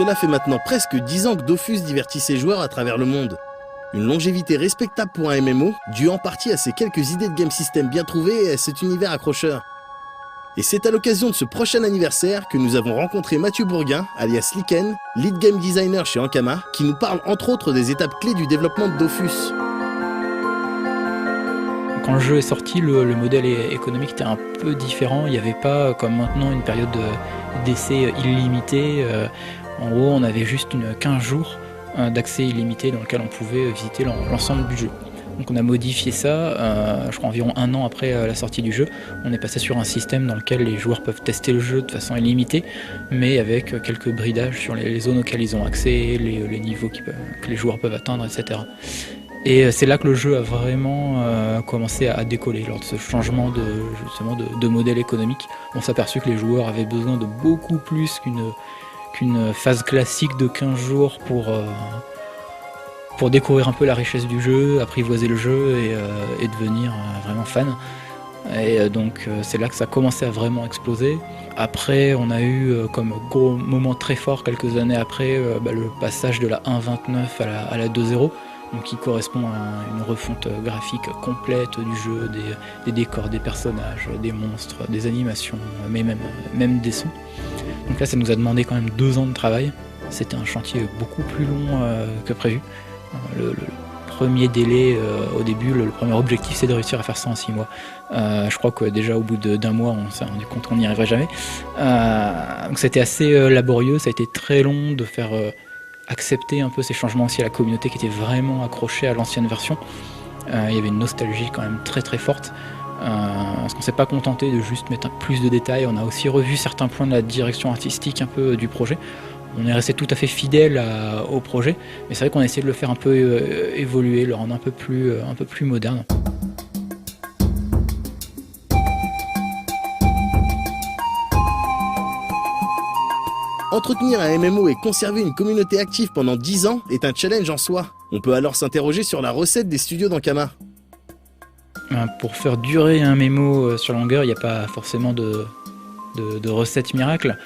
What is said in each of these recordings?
Cela fait maintenant presque 10 ans que Dofus divertit ses joueurs à travers le monde. Une longévité respectable pour un MMO, due en partie à ses quelques idées de game system bien trouvées et à cet univers accrocheur. Et c'est à l'occasion de ce prochain anniversaire que nous avons rencontré Mathieu Bourguin, alias Liken, lead game designer chez Ankama, qui nous parle entre autres des étapes clés du développement de Dofus. Quand le jeu est sorti, le modèle économique était un peu différent. Il n'y avait pas, comme maintenant, une période d'essai illimitée. En gros, on avait juste 15 jours d'accès illimité dans lequel on pouvait visiter l'ensemble du jeu. Donc on a modifié ça, je crois environ 1 an après la sortie du jeu. On est passé sur un système dans lequel les joueurs peuvent tester le jeu de façon illimitée, mais avec quelques bridages sur les zones auxquelles ils ont accès, les niveaux que les joueurs peuvent atteindre, etc. Et c'est là que le jeu a vraiment commencé à décoller, lors de ce changement de modèle économique. On s'est aperçu que les joueurs avaient besoin de beaucoup plus qu'une phase classique de 15 jours pour découvrir un peu la richesse du jeu, apprivoiser le jeu et devenir vraiment fan. Et donc c'est là que ça a commencé à vraiment exploser. Après, on a eu comme gros moment très fort quelques années après le passage de la 1.29 à la 2.0, donc qui correspond à une refonte graphique complète du jeu, des décors, des personnages, des monstres, des animations, mais même des sons. Donc là, ça nous a demandé quand même 2 ans de travail. C'était un chantier beaucoup plus long que prévu. Le premier délai au début, le premier objectif, c'est de réussir à faire ça en 6 mois. Je crois que déjà au bout d'1 mois, on s'est rendu compte qu'on n'y arriverait jamais. Donc c'était assez laborieux, ça a été très long de faire accepter un peu ces changements aussi à la communauté qui était vraiment accrochée à l'ancienne version. Il y avait une nostalgie quand même très très forte. Parce qu'on ne s'est pas contenté de juste mettre plus de détails, on a aussi revu certains points de la direction artistique un peu du projet. On est resté tout à fait fidèle au projet, mais c'est vrai qu'on a essayé de le faire un peu évoluer, le rendre un peu plus moderne. Entretenir un MMO et conserver une communauté active pendant 10 ans est un challenge en soi. On peut alors s'interroger sur la recette des studios d'Ankama. Pour faire durer un MMO sur longueur, il n'y a pas forcément de recette miracle.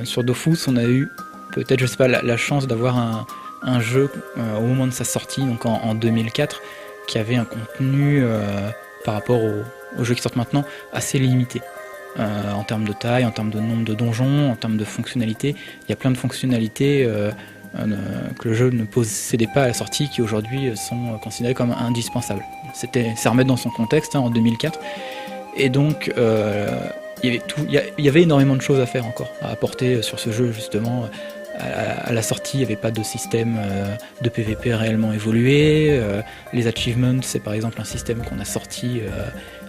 Sur Dofus, on a eu peut-être, je sais pas, la chance d'avoir un jeu au moment de sa sortie, donc en 2004, qui avait un contenu par rapport aux jeux qui sortent maintenant assez limité. En termes de taille, en termes de nombre de donjons, en termes de fonctionnalités. Il y a plein de fonctionnalités que le jeu ne possédait pas à la sortie, qui aujourd'hui sont considérées comme indispensables. C'est à remettre dans son contexte, en 2004. Et donc, il y avait énormément de choses à faire encore, à apporter sur ce jeu, justement. À la sortie, il n'y avait pas de système de PVP réellement évolué. Les achievements, c'est par exemple un système qu'on a sorti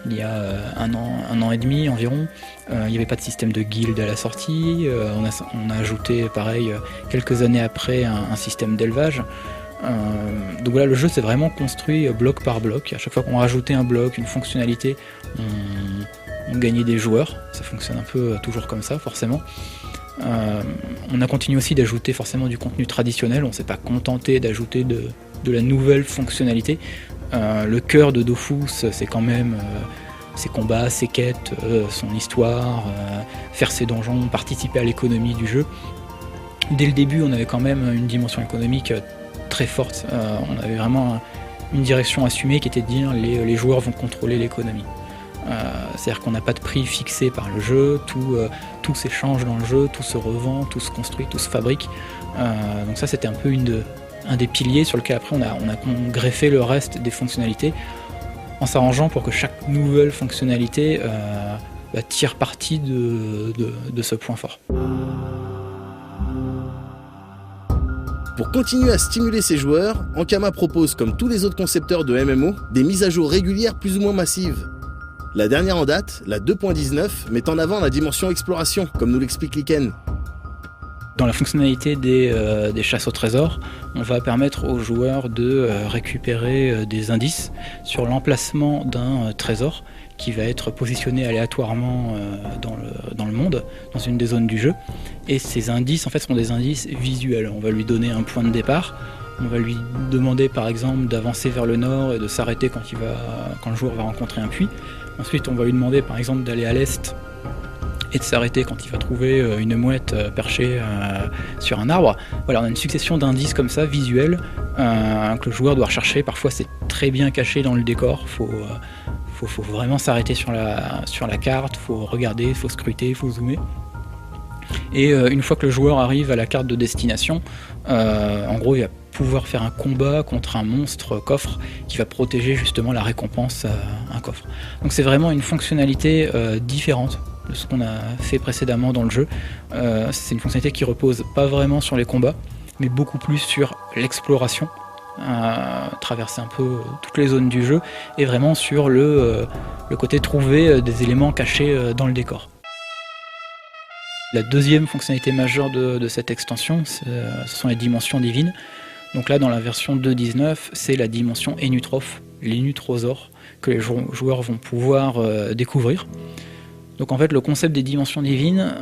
il y a un an et demi environ. Il n'y avait pas de système de guild à la sortie. On a ajouté, pareil, quelques années après, un système d'élevage. Donc voilà, le jeu s'est vraiment construit bloc par bloc. À chaque fois qu'on rajoutait un bloc, une fonctionnalité, on gagnait des joueurs. Ça fonctionne un peu toujours comme ça, forcément. On a continué aussi d'ajouter forcément du contenu traditionnel. On ne s'est pas contenté d'ajouter de la nouvelle fonctionnalité. Le cœur de Dofus, c'est quand même ses combats, ses quêtes, son histoire, faire ses donjons, participer à l'économie du jeu. Dès le début, on avait quand même une dimension économique très forte. On avait vraiment une direction assumée qui était de dire les joueurs vont contrôler l'économie. C'est-à-dire qu'on n'a pas de prix fixé par le jeu, tout s'échange dans le jeu, tout se revend, tout se construit, tout se fabrique. Donc ça, c'était un peu un des piliers sur lequel après on a greffé le reste des fonctionnalités en s'arrangeant pour que chaque nouvelle fonctionnalité tire parti de ce point fort. Pour continuer à stimuler ses joueurs, Ankama propose, comme tous les autres concepteurs de MMO, des mises à jour régulières plus ou moins massives. La dernière en date, la 2.19, met en avant la dimension exploration, comme nous l'explique Liken. Dans la fonctionnalité des chasses au trésor, on va permettre aux joueurs de récupérer des indices sur l'emplacement d'un trésor qui va être positionné aléatoirement dans le monde, dans une des zones du jeu. Et ces indices, en fait, sont des indices visuels. On va lui donner un point de départ. On va lui demander, par exemple, d'avancer vers le nord et de s'arrêter quand le joueur va rencontrer un puits. Ensuite, on va lui demander, par exemple, d'aller à l'est et de s'arrêter quand il va trouver une mouette perchée sur un arbre. Voilà, on a une succession d'indices comme ça, visuels, que le joueur doit rechercher. Parfois c'est très bien caché dans le décor, faut vraiment s'arrêter sur la carte, faut regarder, faut scruter, faut zoomer. Et une fois que le joueur arrive à la carte de destination, en gros il va pouvoir faire un combat contre un monstre coffre qui va protéger justement la récompense un coffre. Donc c'est vraiment une fonctionnalité différente de ce qu'on a fait précédemment dans le jeu. C'est une fonctionnalité qui repose pas vraiment sur les combats, mais beaucoup plus sur l'exploration, traverser un peu toutes les zones du jeu, et vraiment sur le côté trouver des éléments cachés dans le décor. La deuxième fonctionnalité majeure de cette extension, ce sont les dimensions divines. Donc là, dans la version 2.19, c'est la dimension Enutroph, l'Enutrosaure, que les joueurs vont pouvoir découvrir. Donc en fait, le concept des dimensions divines,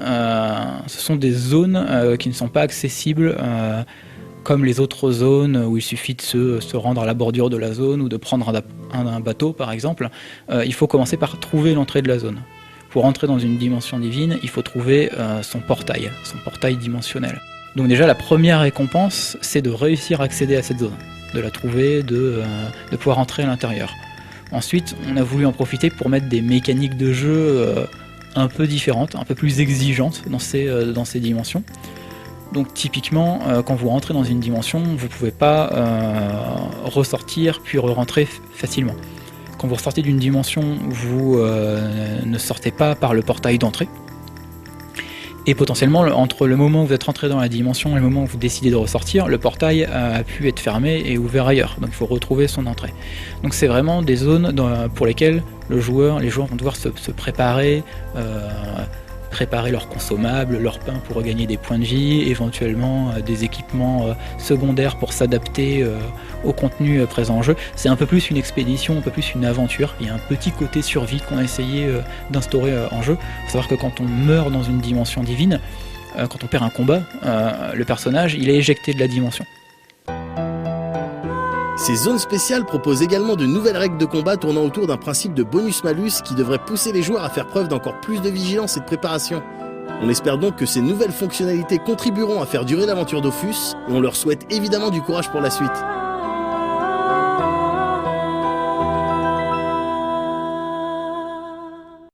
ce sont des zones qui ne sont pas accessibles comme les autres zones où il suffit de se rendre à la bordure de la zone ou de prendre un bateau, par exemple. Il faut commencer par trouver l'entrée de la zone. Pour entrer dans une dimension divine, il faut trouver son portail dimensionnel. Donc déjà, la première récompense, c'est de réussir à accéder à cette zone, de la trouver, de pouvoir entrer à l'intérieur. Ensuite, on a voulu en profiter pour mettre des mécaniques de jeu un peu différentes, un peu plus exigeantes dans ces dimensions. Donc typiquement, quand vous rentrez dans une dimension, vous ne pouvez pas ressortir puis re-rentrer facilement. Quand vous ressortez d'une dimension, vous ne sortez pas par le portail d'entrée. Et potentiellement, entre le moment où vous êtes rentré dans la dimension et le moment où vous décidez de ressortir, le portail a pu être fermé et ouvert ailleurs. Donc il faut retrouver son entrée. Donc c'est vraiment des zones pour lesquelles les joueurs vont devoir se préparer, préparer leurs consommables, leur pain pour regagner des points de vie, éventuellement des équipements secondaires pour s'adapter au contenu présent en jeu. C'est un peu plus une expédition, un peu plus une aventure. Il y a un petit côté survie qu'on a essayé d'instaurer en jeu. Il faut savoir que quand on meurt dans une dimension divine, quand on perd un combat, le personnage il est éjecté de la dimension. Ces zones spéciales proposent également de nouvelles règles de combat tournant autour d'un principe de bonus-malus qui devrait pousser les joueurs à faire preuve d'encore plus de vigilance et de préparation. On espère donc que ces nouvelles fonctionnalités contribueront à faire durer l'aventure Dofus, et on leur souhaite évidemment du courage pour la suite.